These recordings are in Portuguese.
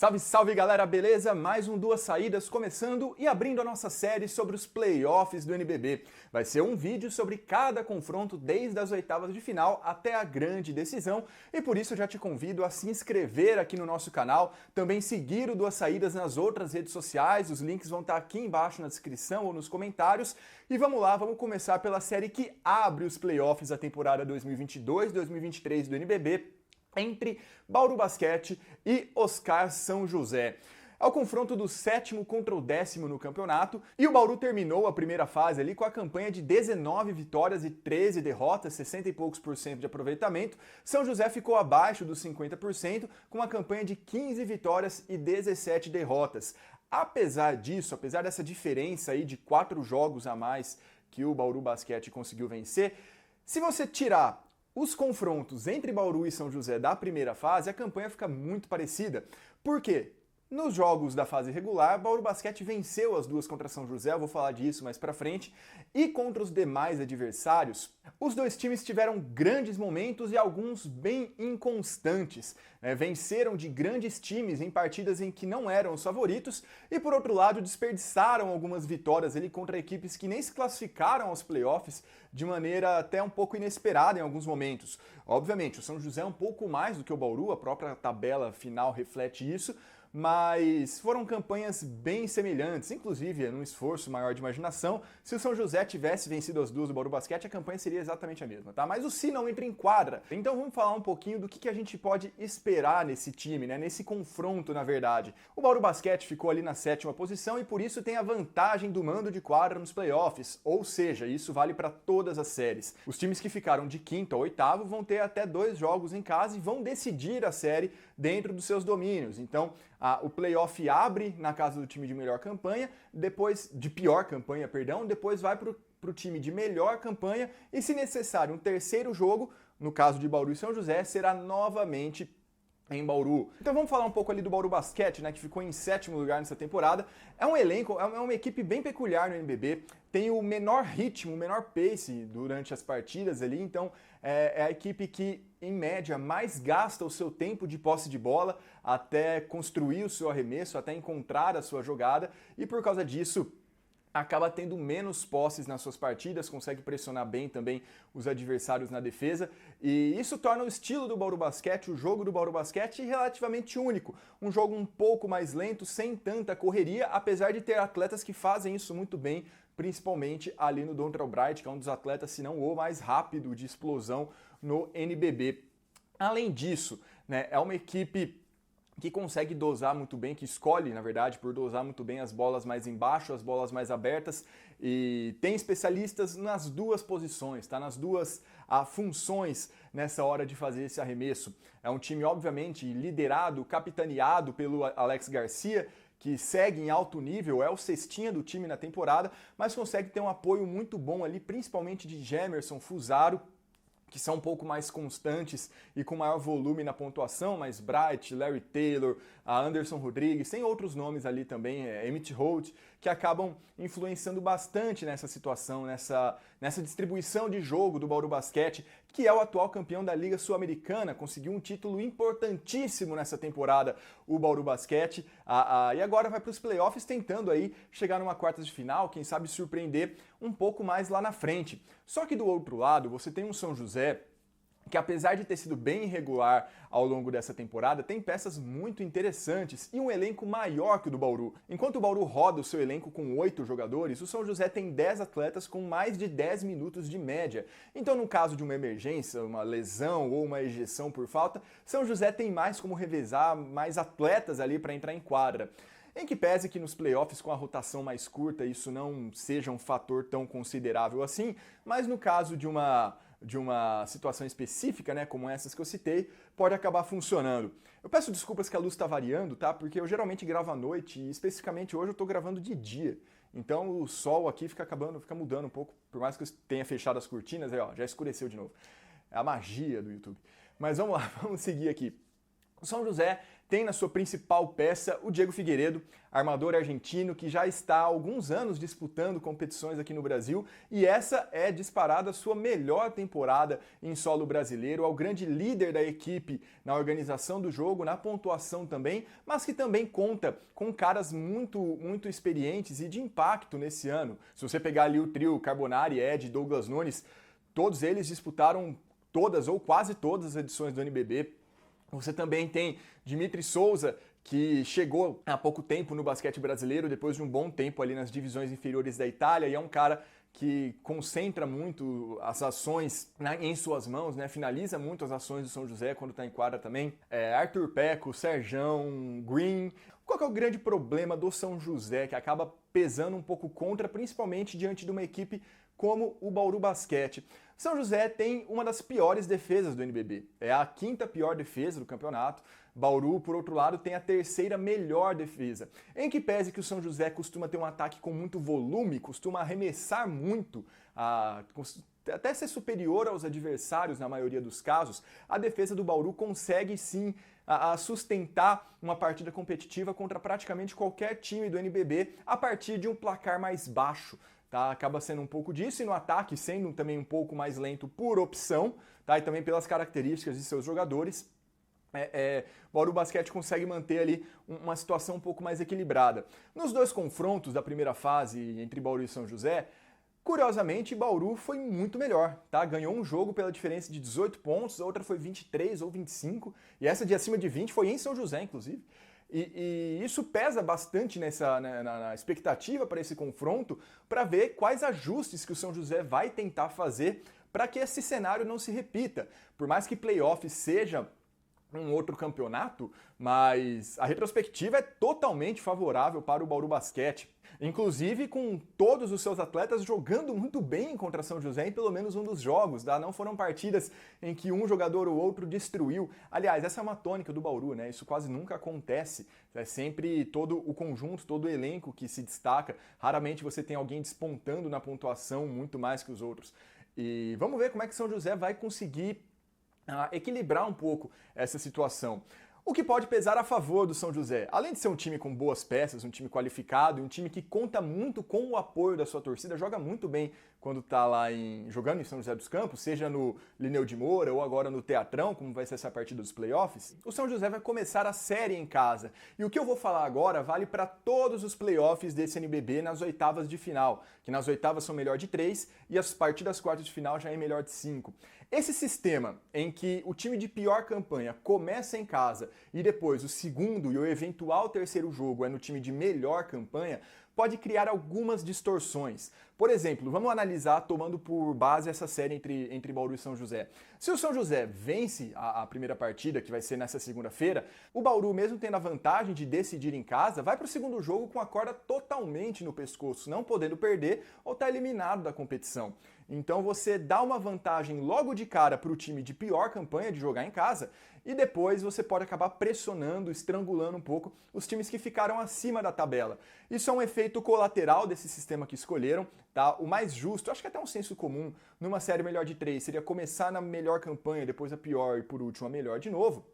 Salve, salve galera, beleza? Mais um Duas Saídas começando e abrindo a nossa série sobre os playoffs do NBB. Vai ser um vídeo sobre cada confronto desde as oitavas de final até a grande decisão e por isso eu já te convido a se inscrever aqui no nosso canal, também seguir o Duas Saídas nas outras redes sociais, os links vão estar aqui embaixo na descrição ou nos comentários. E vamos lá, vamos começar pela série que abre os playoffs da temporada 2022-2023 do NBB, entre Bauru Basquete e Oscar São José. É o confronto do 7º contra o 10º no campeonato, e o Bauru terminou a primeira fase ali com a campanha de 19 vitórias e 13 derrotas, 60 e poucos por cento de aproveitamento. São José ficou abaixo dos 50%, com uma campanha de 15 vitórias e 17 derrotas. Apesar disso, apesar dessa diferença aí de 4 jogos a mais que o Bauru Basquete conseguiu vencer, se você tirar os confrontos entre Bauru e São José da primeira fase, a campanha fica muito parecida. Por quê? Nos jogos da fase regular, Bauru Basquete venceu as duas contra São José, eu vou falar disso mais pra frente, e contra os demais adversários, os dois times tiveram grandes momentos e alguns bem inconstantes. Venceram de grandes times em partidas em que não eram os favoritos e, por outro lado, desperdiçaram algumas vitórias ali contra equipes que nem se classificaram aos playoffs de maneira até um pouco inesperada em alguns momentos. Obviamente, o São José é um pouco mais do que o Bauru, a própria tabela final reflete isso, mas foram campanhas bem semelhantes, inclusive num esforço maior de imaginação. Se o São José tivesse vencido as duas do Bauru Basquete, a campanha seria exatamente a mesma, tá? Mas o se não entra em quadra. Então vamos falar um pouquinho do que a gente pode esperar nesse time, né? Nesse confronto, na verdade. O Bauru Basquete ficou ali na 7ª posição e por isso tem a vantagem do mando de quadra nos playoffs, ou seja, isso vale para todas as séries. Os times que ficaram de 5º ao 8º vão ter até 2 jogos em casa e vão decidir a série dentro dos seus domínios. Então, o playoff abre na casa do time de melhor campanha, depois de pior campanha, perdão, depois vai para o time de melhor campanha e, se necessário, um terceiro jogo, no caso de Bauru e São José, será novamente em Bauru. Então vamos falar um pouco ali do Bauru Basquete, né, que ficou em 7º lugar nessa temporada. É um elenco, é uma equipe bem peculiar no NBB, tem o menor ritmo, o menor pace durante as partidas ali, então é a equipe que, em média, mais gasta o seu tempo de posse de bola até construir o seu arremesso, até encontrar a sua jogada, e por causa disso acaba tendo menos posses nas suas partidas, consegue pressionar bem também os adversários na defesa, e isso torna o estilo do Bauru Basquete, o jogo do Bauru Basquete, relativamente único. Um jogo um pouco mais lento, sem tanta correria, apesar de ter atletas que fazem isso muito bem, principalmente ali no Dontrell Bright, que é um dos atletas, se não o mais rápido de explosão no NBB. Além disso, né, é uma equipe que consegue dosar muito bem, que escolhe, na verdade, por dosar muito bem as bolas mais embaixo, as bolas mais abertas, e tem especialistas nas duas posições, tá? Nas duas funções nessa hora de fazer esse arremesso. É um time, obviamente, liderado, capitaneado pelo Alex Garcia, que segue em alto nível, é o cestinha do time na temporada, mas consegue ter um apoio muito bom ali, principalmente de Gemerson, Fusaro, que são um pouco mais constantes e com maior volume na pontuação, mas Bright, Larry Taylor, Anderson Rodrigues, tem outros nomes ali também, Emmett Holt, que acabam influenciando bastante nessa situação, nessa distribuição de jogo do Bauru Basquete, que é o atual campeão da Liga Sul-Americana, conseguiu um título importantíssimo nessa temporada, o Bauru Basquete, e agora vai para os playoffs tentando aí chegar numa quartas de final, quem sabe surpreender um pouco mais lá na frente. Só que do outro lado, você tem um São José que, apesar de ter sido bem irregular ao longo dessa temporada, tem peças muito interessantes e um elenco maior que o do Bauru. Enquanto o Bauru roda o seu elenco com 8 jogadores, o São José tem 10 atletas com mais de 10 minutos de média. Então, no caso de uma emergência, uma lesão ou uma ejeção por falta, São José tem mais como revezar, mais atletas ali para entrar em quadra. Em que pese que nos playoffs com a rotação mais curta isso não seja um fator tão considerável assim, mas no caso de uma situação específica, né, como essas que eu citei, pode acabar funcionando. Eu peço desculpas que a luz está variando, tá? Porque eu geralmente gravo à noite e especificamente hoje eu estou gravando de dia. Então o sol aqui fica mudando um pouco, por mais que eu tenha fechado as cortinas, aí, ó, já escureceu de novo. É a magia do YouTube. Mas vamos lá, vamos seguir aqui. O São José tem na sua principal peça o Diego Figueiredo, armador argentino que já está há alguns anos disputando competições aqui no Brasil, e essa é disparada a sua melhor temporada em solo brasileiro, é o grande líder da equipe na organização do jogo, na pontuação também, mas que também conta com caras muito experientes e de impacto nesse ano. Se você pegar ali o trio Carbonari, Ed, Douglas Nunes, todos eles disputaram todas ou quase todas as edições do NBB. Você também tem Dimitri Souza, que chegou há pouco tempo no basquete brasileiro, depois de um bom tempo ali nas divisões inferiores da Itália, e é um cara que concentra muito as ações em suas mãos, né? Finaliza muito as ações do São José quando está em quadra também. Arthur Peco, Serjão, Green. Qual que é o grande problema do São José, que acaba pesando um pouco contra, principalmente diante de uma equipe como o Bauru Basquete? São José tem uma das piores defesas do NBB, é a quinta pior defesa do campeonato. Bauru, por outro lado, tem a terceira melhor defesa. Em que pese que o São José costuma ter um ataque com muito volume, costuma arremessar muito, até ser superior aos adversários na maioria dos casos, a defesa do Bauru consegue sim a sustentar uma partida competitiva contra praticamente qualquer time do NBB a partir de um placar mais baixo. Tá? Acaba sendo um pouco disso, e no ataque sendo também um pouco mais lento por opção, tá? E também pelas características de seus jogadores. O Bauru Basquete consegue manter ali uma situação um pouco mais equilibrada. Nos dois confrontos da primeira fase entre Bauru e São José, curiosamente, Bauru foi muito melhor, tá? Ganhou um jogo pela diferença de 18 pontos, a outra foi 23 ou 25, e essa de acima de 20 foi em São José, inclusive. E isso pesa bastante na expectativa para esse confronto, para ver quais ajustes que o São José vai tentar fazer para que esse cenário não se repita. Por mais que playoff seja um outro campeonato, mas a retrospectiva é totalmente favorável para o Bauru Basquete. Inclusive com todos os seus atletas jogando muito bem contra São José em pelo menos um dos jogos, tá? Não foram partidas em que um jogador ou outro destruiu. Aliás, essa é uma tônica do Bauru, né? Isso quase nunca acontece. É sempre todo o conjunto, todo o elenco que se destaca. Raramente você tem alguém despontando na pontuação muito mais que os outros. E vamos ver como é que São José vai conseguir equilibrar um pouco essa situação. O que pode pesar a favor do São José, além de ser um time com boas peças, um time qualificado, um time que conta muito com o apoio da sua torcida, joga muito bem quando está lá jogando em São José dos Campos, seja no Lineu de Moura ou agora no Teatrão, como vai ser essa partida dos playoffs, o São José vai começar a série em casa. E o que eu vou falar agora vale para todos os playoffs desse NBB nas oitavas de final, que nas oitavas são melhor de 3 e as partidas quartas de final já é melhor de 5. Esse sistema em que o time de pior campanha começa em casa e depois o segundo e o eventual terceiro jogo é no time de melhor campanha, pode criar algumas distorções. Por exemplo, vamos analisar tomando por base essa série entre Bauru e São José. Se o São José vence a primeira partida, que vai ser nessa segunda-feira, o Bauru, mesmo tendo a vantagem de decidir em casa, vai para o segundo jogo com a corda totalmente no pescoço, não podendo perder ou estar eliminado da competição. Então você dá uma vantagem logo de cara para o time de pior campanha de jogar em casa e depois você pode acabar pressionando, estrangulando um pouco os times que ficaram acima da tabela. Isso é um efeito colateral desse sistema que escolheram, tá? O mais justo, acho que até um senso comum, numa série melhor de 3, seria começar na melhor campanha, depois a pior e por último a melhor de novo.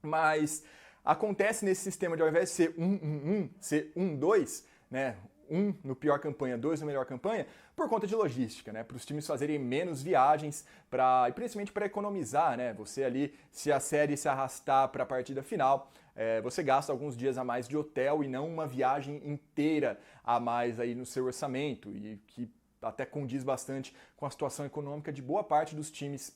Mas acontece nesse sistema de ao invés de ser 1-1-1, ser 1-2, né? 1 no pior campanha, 2 no melhor campanha, por conta de logística, né? Para os times fazerem menos viagens, e principalmente para economizar, né? Você ali, se a série se arrastar para a partida final, você gasta alguns dias a mais de hotel e não uma viagem inteira a mais aí no seu orçamento, e que até condiz bastante com a situação econômica de boa parte dos times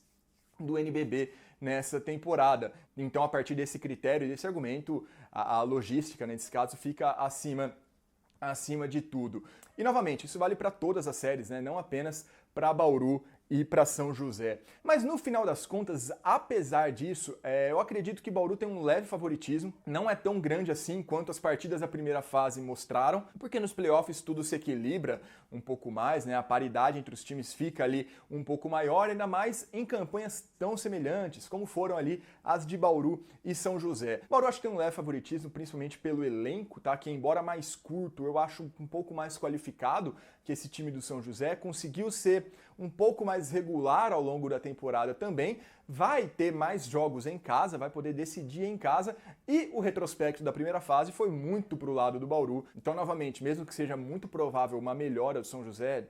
do NBB nessa temporada. Então, a partir desse critério e desse argumento, a logística, nesse caso, fica acima de tudo. E novamente, isso vale para todas as séries, né? Não apenas para Bauru e para São José. Mas no final das contas, apesar disso, eu acredito que Bauru tem um leve favoritismo, não é tão grande assim quanto as partidas da primeira fase mostraram, porque nos playoffs tudo se equilibra um pouco mais, né? A paridade entre os times fica ali um pouco maior, ainda mais em campanhas tão semelhantes, como foram ali as de Bauru e São José. Bauru acho que tem um leve favoritismo, principalmente pelo elenco, tá? Que embora mais curto, eu acho um pouco mais qualificado que esse time do São José, conseguiu ser um pouco mais regular ao longo da temporada também, vai ter mais jogos em casa, vai poder decidir em casa, e o retrospecto da primeira fase foi muito pro lado do Bauru. Então, novamente, mesmo que seja muito provável uma melhora do São José,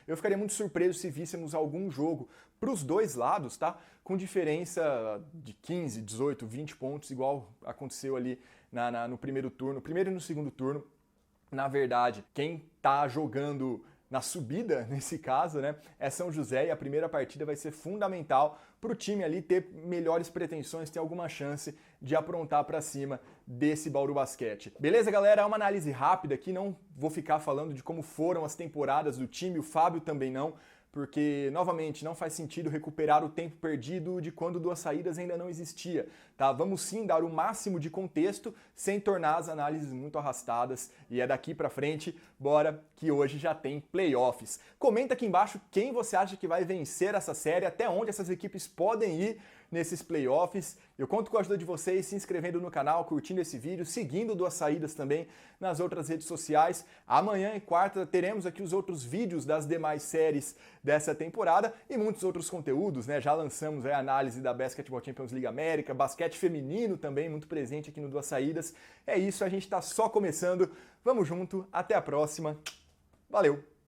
eu ficaria muito surpreso se víssemos algum jogo para os dois lados, tá? Com diferença de 15, 18, 20 pontos, igual aconteceu ali no primeiro turno, primeiro e no segundo turno. Na verdade, quem tá jogando na subida, nesse caso, né, é São José, e a primeira partida vai ser fundamental para o time ali ter melhores pretensões, ter alguma chance de aprontar para cima desse Bauru Basquete. Beleza, galera? É uma análise rápida aqui, não vou ficar falando de como foram as temporadas do time, o Fábio também não, porque, novamente, não faz sentido recuperar o tempo perdido de quando duas saídas ainda não existia, tá? Vamos sim dar o máximo de contexto, sem tornar as análises muito arrastadas, e é daqui pra frente, bora, que hoje já tem playoffs. Comenta aqui embaixo quem você acha que vai vencer essa série, até onde essas equipes podem ir nesses playoffs. Eu conto com a ajuda de vocês se inscrevendo no canal, curtindo esse vídeo, seguindo Duas Saídas também nas outras redes sociais. Amanhã e quarta teremos aqui os outros vídeos das demais séries dessa temporada e muitos outros conteúdos, né? Já lançamos a análise da Basketball Champions League América, basquete feminino também muito presente aqui no Duas Saídas. É isso, a gente tá só começando. Vamos junto, até a próxima. Valeu!